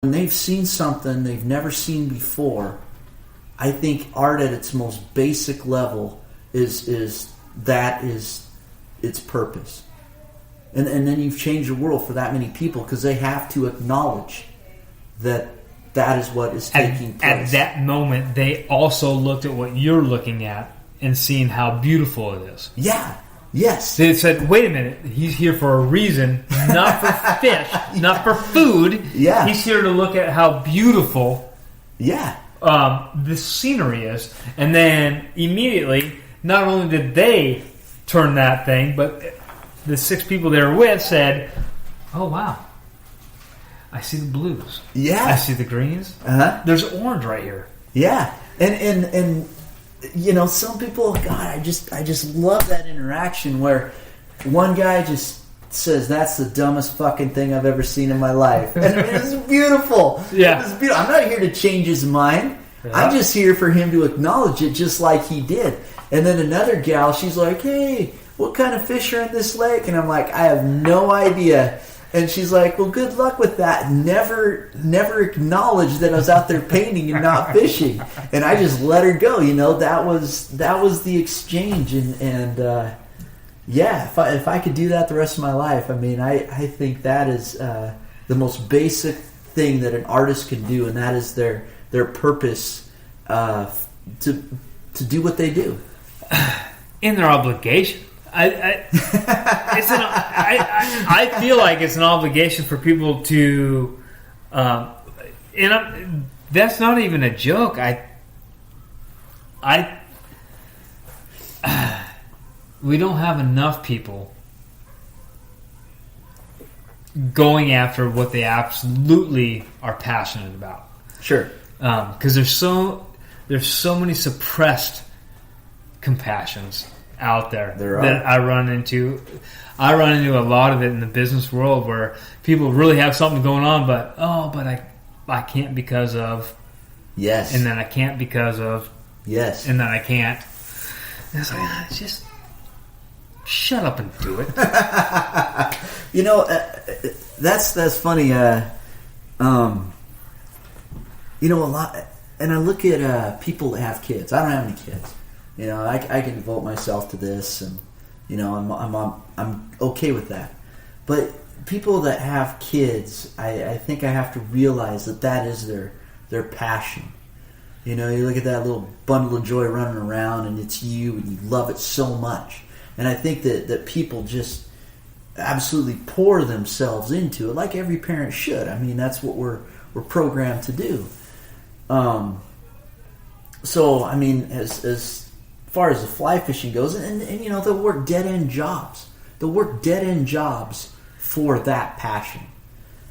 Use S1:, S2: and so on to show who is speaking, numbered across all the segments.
S1: when they've seen something they've never seen before, I think art at its most basic level is its purpose. And then you've changed the world for that many people because they have to acknowledge that is what is taking place.
S2: At that moment, they also looked at what you're looking at and seeing how beautiful it is.
S1: Yeah. Yes.
S2: They said, wait a minute, he's here for a reason, not for fish, not for food.
S1: Yeah.
S2: He's here to look at how beautiful this scenery is. And then immediately, not only did they turn that thing, but the 6 people they were with said, oh, wow, I see the blues.
S1: Yeah.
S2: I see the greens.
S1: Uh-huh.
S2: There's orange right here.
S1: Yeah. And you know, some people, God, I just love that interaction where one guy just says, that's the dumbest fucking thing I've ever seen in my life. And it was beautiful.
S2: Yeah.
S1: It was beautiful. I'm not here to change his mind. Yeah. I'm just here for him to acknowledge it just like he did. And then another gal, she's like, hey, what kind of fish are in this lake? And I'm like, I have no idea. And she's like, well, good luck with that. Never acknowledged that I was out there painting and not fishing. And I just let her go. You know, that was the exchange. And if I could do that the rest of my life, I mean, I think that is the most basic thing that an artist can do, and that is their purpose to do what they do.
S2: In their obligation. I feel like it's an obligation for people to, that's not even a joke. We don't have enough people going after what they absolutely are passionate about.
S1: Sure,
S2: because there's so many suppressed compassions out there that I run into. I run into a lot of it in the business world where people really have something going on, but I can't because of
S1: yes,
S2: and then I can't because of
S1: yes,
S2: and then I can't. And it's like, just shut up and do it.
S1: You know, that's funny. You know, a lot, and I look at people that have kids. I don't have any kids. You know, I can devote myself to this, and you know, I'm okay with that. But people that have kids, I think I have to realize that is their passion. You know, you look at that little bundle of joy running around, and it's you, and you love it so much. And I think that people just absolutely pour themselves into it, like every parent should. I mean, that's what we're programmed to do. So, I mean, as far as the fly fishing goes, and you know, they'll work dead-end jobs. They'll work dead-end jobs for that passion.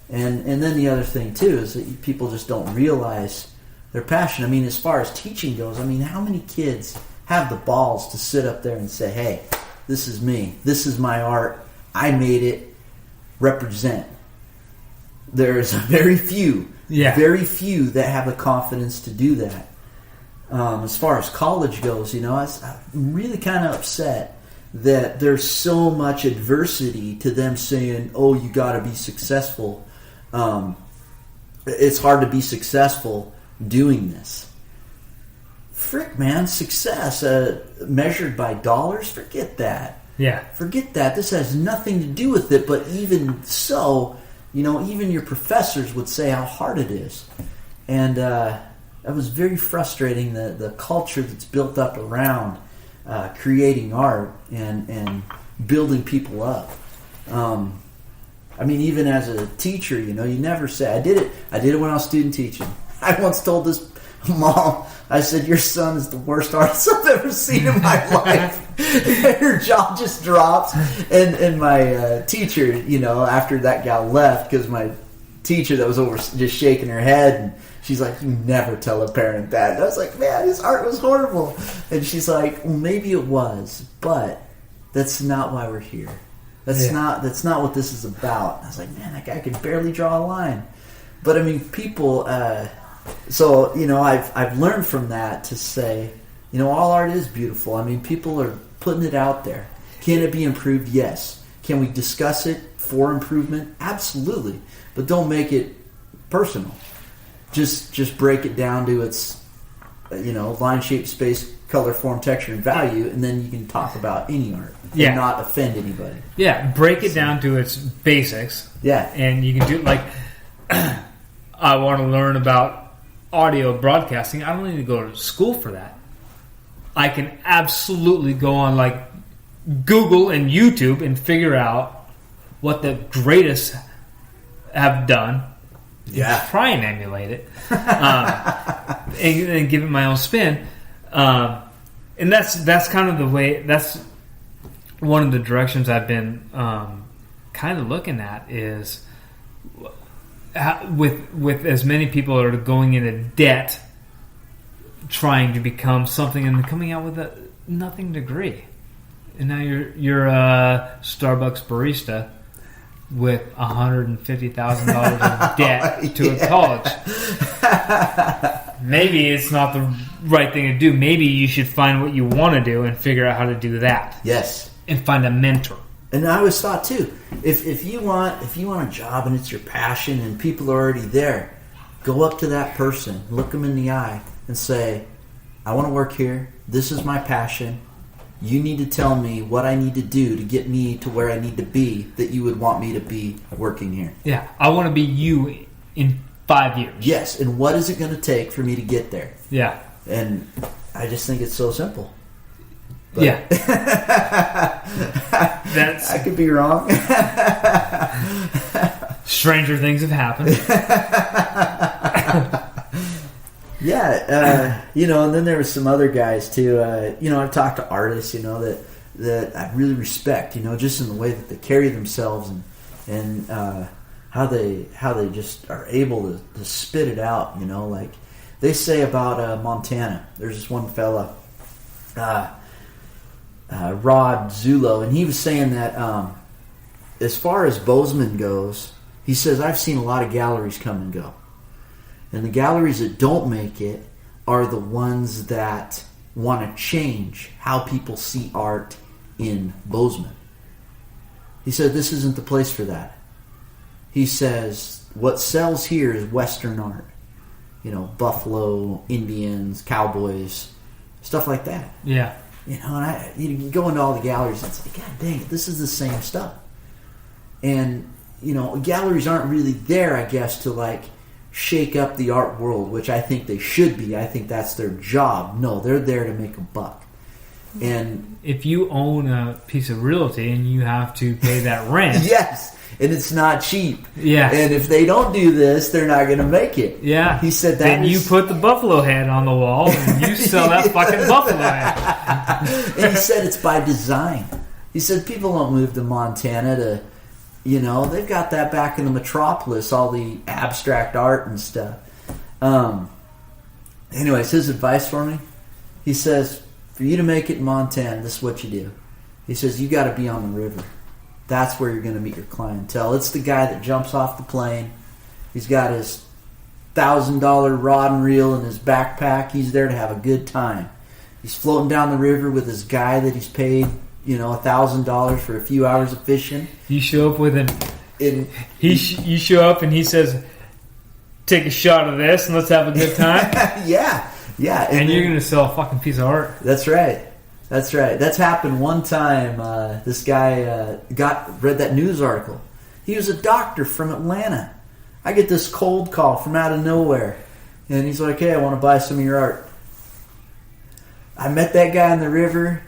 S1: And then the other thing, too, is that people just don't realize their passion. I mean, as far as teaching goes, I mean, how many kids have the balls to sit up there and say, hey, this is me. This is my art. I made it. Represent. There's very few that have the confidence to do that. As far as college goes, you know, I'm really kind of upset that there's so much adversity to them saying, oh, you got to be successful. It's hard to be successful doing this. Frick, man, success measured by dollars, forget that.
S2: Yeah.
S1: Forget that. This has nothing to do with it, but even so, you know, even your professors would say how hard it is. And that was very frustrating, the culture that's built up around creating art and building people up. I mean, even as a teacher, you know, you never say, I did it when I was student teaching. I once told this mom, I said, your son is the worst artist I've ever seen in my life. Her jaw just dropped. And my teacher, you know, after that gal left, because my teacher that was over just shaking her head, and she's like, you never tell a parent that. And I was like, man, his art was horrible. And she's like, well, maybe it was, but that's not why we're here. That's not what this is about. And I was like, man, that guy could barely draw a line. But I mean, people. So you know, I've learned from that to say, you know, all art is beautiful. I mean, people are putting it out there. Can it be improved? Yes. Can we discuss it for improvement? Absolutely. But don't make it personal. Just break it down to its, line, shape, space, color, form, texture, and value, and then you can talk about any art and not offend anybody.
S2: Yeah, break it down to its basics.
S1: Yeah.
S2: And you can do, like, I want to learn about audio broadcasting. I don't need to go to school for that. I can absolutely go on, like, Google and YouTube and figure out what the greatest have done.
S1: Yeah.
S2: Try and emulate it. And give it my own spin. And that's kind of the way, that's one of the directions I've been kind of looking at, is with as many people are going into debt trying to become something and coming out with a nothing degree. And now you're a Starbucks barista with $150,000 of debt to a college. Maybe it's not the right thing to do. Maybe you should find what you want to do and figure out how to do that.
S1: Yes.
S2: And find a mentor.
S1: And I always thought too, if you want a job and it's your passion and people are already there, go up to that person, look them in the eye, and say, I want to work here. This is my passion. You need to tell me what I need to do to get me to where I need to be, that you would want me to be working here.
S2: Yeah, I want to be you in 5 years.
S1: Yes, and what is it going to take for me to get there?
S2: Yeah.
S1: And I just think it's so simple. But
S2: yeah.
S1: I could be wrong.
S2: Stranger things have happened.
S1: Yeah, and then there were some other guys too. I've talked to artists, that I really respect, just in the way that they carry themselves and how they just are able to spit it out. Like they say about Montana. There's this one fella, Rod Zulo, and he was saying that as far as Bozeman goes, he says, I've seen a lot of galleries come and go. And the galleries that don't make it are the ones that want to change how people see art in Bozeman. He said, this isn't the place for that. He says, what sells here is Western art. Buffalo, Indians, cowboys, stuff like that.
S2: Yeah.
S1: And you go into all the galleries and say, God dang it, this is the same stuff. And, galleries aren't really there, I guess, to like shake up the art world, which I think they should be. I think that's their job. No, they're there to make a buck. And
S2: if you own a piece of realty and you have to pay that rent,
S1: yes, and it's not cheap.
S2: Yeah,
S1: and if they don't do this, they're not going to make it.
S2: Yeah,
S1: he said that.
S2: Then you put the buffalo head on the wall and you sell that fucking buffalo head.
S1: And he said it's by design. He said people don't move to Montana to. They've got that back in the metropolis, all the abstract art and stuff. Anyways, his advice for me, he says, for you to make it in Montana, this is what you do. He says, you got to be on the river. That's where you're going to meet your clientele. It's the guy that jumps off the plane. He's got his $1,000 rod and reel in his backpack. He's there to have a good time. He's floating down the river with his guy that he's paid $1,000 for a few hours of fishing.
S2: You show up with him. You show up and he says, "Take a shot of this and let's have a good time."
S1: yeah.
S2: And you're going to sell a fucking piece of art.
S1: That's right. That's happened one time. This guy read that news article. He was a doctor from Atlanta. I get this cold call from out of nowhere, and he's like, "Hey, I want to buy some of your art." I met that guy in the river.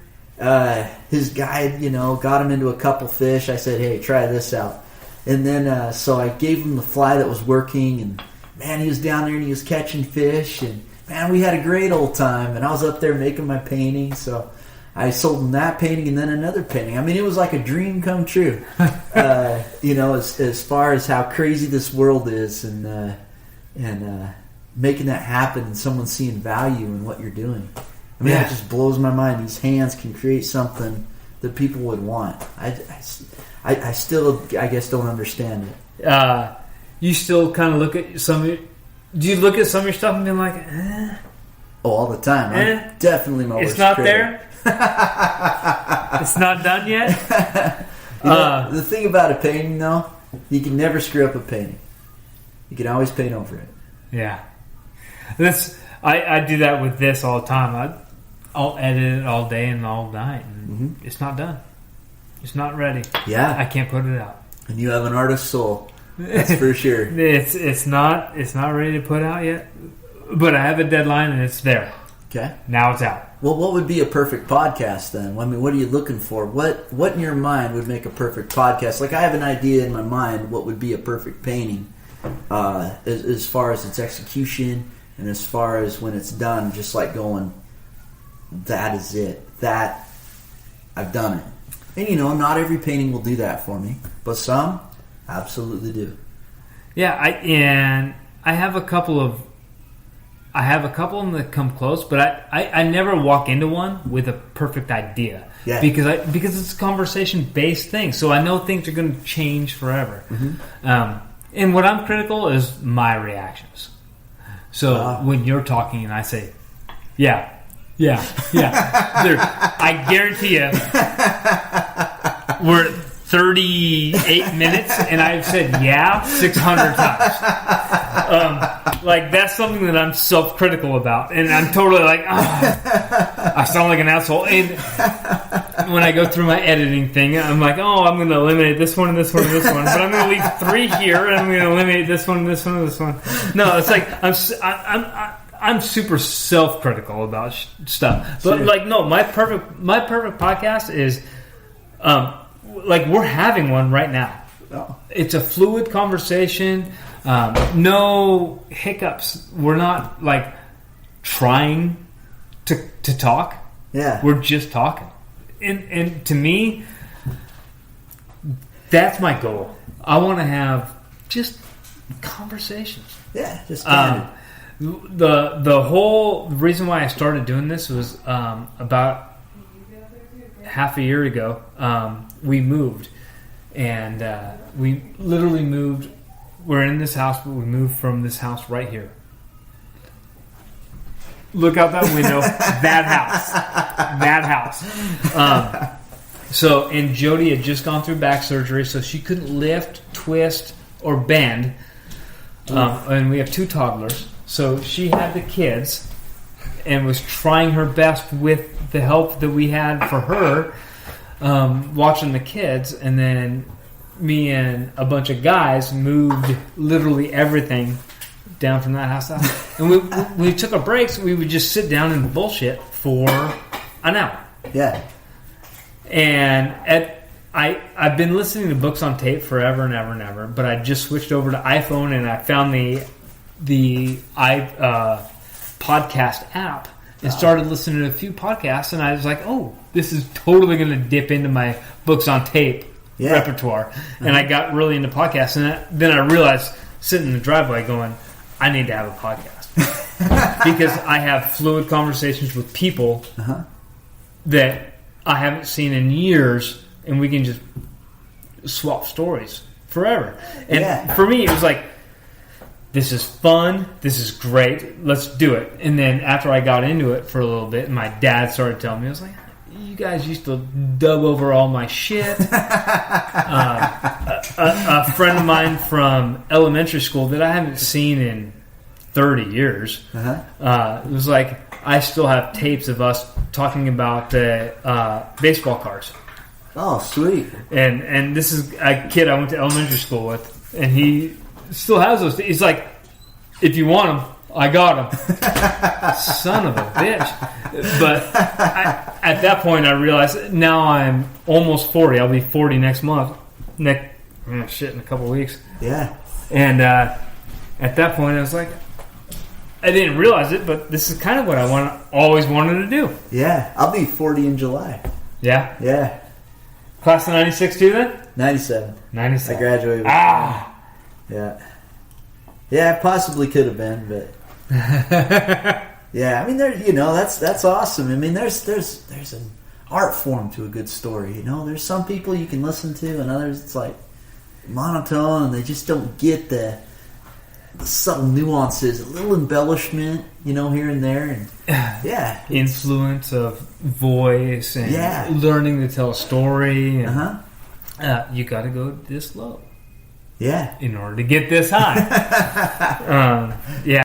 S1: His guide, got him into a couple fish. I said, hey, try this out. And then, so I gave him the fly that was working, and man, he was down there and he was catching fish, and man, we had a great old time. And I was up there making my painting, so I sold him that painting and then another painting. I mean, it was like a dream come true. As far as how crazy this world is, and making that happen, and someone seeing value in what you're doing. I mean, It just blows my mind. These hands can create something that people would want. I still, I guess, don't understand it.
S2: You still kind of look at some of your... Do you look at some of your stuff and be like, eh?
S1: Oh, all the time. I'm definitely my worst
S2: It's not
S1: critic.
S2: there? It's not done yet?
S1: The thing about a painting, though, you can never screw up a painting. You can always paint over it.
S2: Yeah. I do that with this all the time. I'll edit it all day and all night, and it's not done. It's not ready.
S1: Yeah.
S2: I can't put it out.
S1: And you have an artist's soul. That's for sure.
S2: It's not ready to put out yet, but I have a deadline and it's there.
S1: Okay.
S2: Now it's out.
S1: Well, what would be a perfect podcast then? I mean, what are you looking for? What in your mind would make a perfect podcast? Like, I have an idea in my mind what would be a perfect painting, as far as its execution and as far as when it's done, just like going, that is it. That, I've done it. And, not every painting will do that for me, but some absolutely do.
S2: Yeah, I have a couple of them that come close, but I never walk into one with a perfect idea.
S1: Yeah.
S2: Because it's a conversation based thing, so I know things are going to change forever. And what I'm critical is my reactions. So when you're talking and I say, yeah, I guarantee you, we're at 38 minutes and I've said 600 times. Like, that's something that I'm self-critical about, and I'm totally like, I sound like an asshole. And when I go through my editing thing, I'm like, I'm going to eliminate this one and this one and this one, but I'm going to leave 3 here, and I'm going to eliminate this one and this one and this one. No, it's like I'm super self-critical about stuff, but my perfect podcast is, like, we're having one right now.
S1: Oh.
S2: It's a fluid conversation. No hiccups. We're not like trying to talk.
S1: Yeah,
S2: we're just talking. And to me, that's my goal. I want to have just conversations.
S1: Yeah, just candid.
S2: The whole reason why I started doing this was about half a year ago. We moved, and we literally moved. We're in this house, but we moved from this house right here. Look out that window. That house. And Jody had just gone through back surgery, so she couldn't lift, twist, or bend. And we have 2 toddlers. So she had the kids and was trying her best with the help that we had for her, watching the kids. And then me and a bunch of guys moved literally everything down from that house out. And we took a break, so we would just sit down and bullshit for an hour.
S1: Yeah. And
S2: I've been listening to books on tape forever and ever and ever, but I just switched over to iPhone, and I found the podcast app and started listening to a few podcasts, and I was like, this is totally going to dip into my books on tape repertoire. And I got really into podcasts, and then I realized, sitting in the driveway going, I need to have a podcast. Because I have fluid conversations with people that I haven't seen in years, and we can just swap stories forever. And for me, it was like, this is fun, this is great, let's do it. And then after I got into it for a little bit, and my dad started telling me, I was like, you guys used to dub over all my shit. A friend of mine from elementary school that I haven't seen in 30 years, it was like, I still have tapes of us talking about baseball cards.
S1: Oh, sweet.
S2: And this is a kid I went to elementary school with, and he still has those. He's like, if you want them, I got them. Son of a bitch. But at that point, I realized now I'm almost 40. I'll be 40 next month. In a couple of weeks.
S1: Yeah.
S2: And at that point, I was like, I didn't realize it, but this is kind of what I always wanted to do.
S1: Yeah. I'll be 40 in July.
S2: Yeah?
S1: Yeah.
S2: Class of 96 too then?
S1: 97.
S2: 97.
S1: I graduated. Yeah. Yeah, I possibly could have been, but yeah. I mean, that's awesome. I mean, there's an art form to a good story. There's some people you can listen to, and others it's like monotone, and they just don't get the subtle nuances, a little embellishment, here and there, and
S2: influence of voice and learning to tell a story. And, you got to go this low.
S1: Yeah.
S2: In order to get this high. Yeah.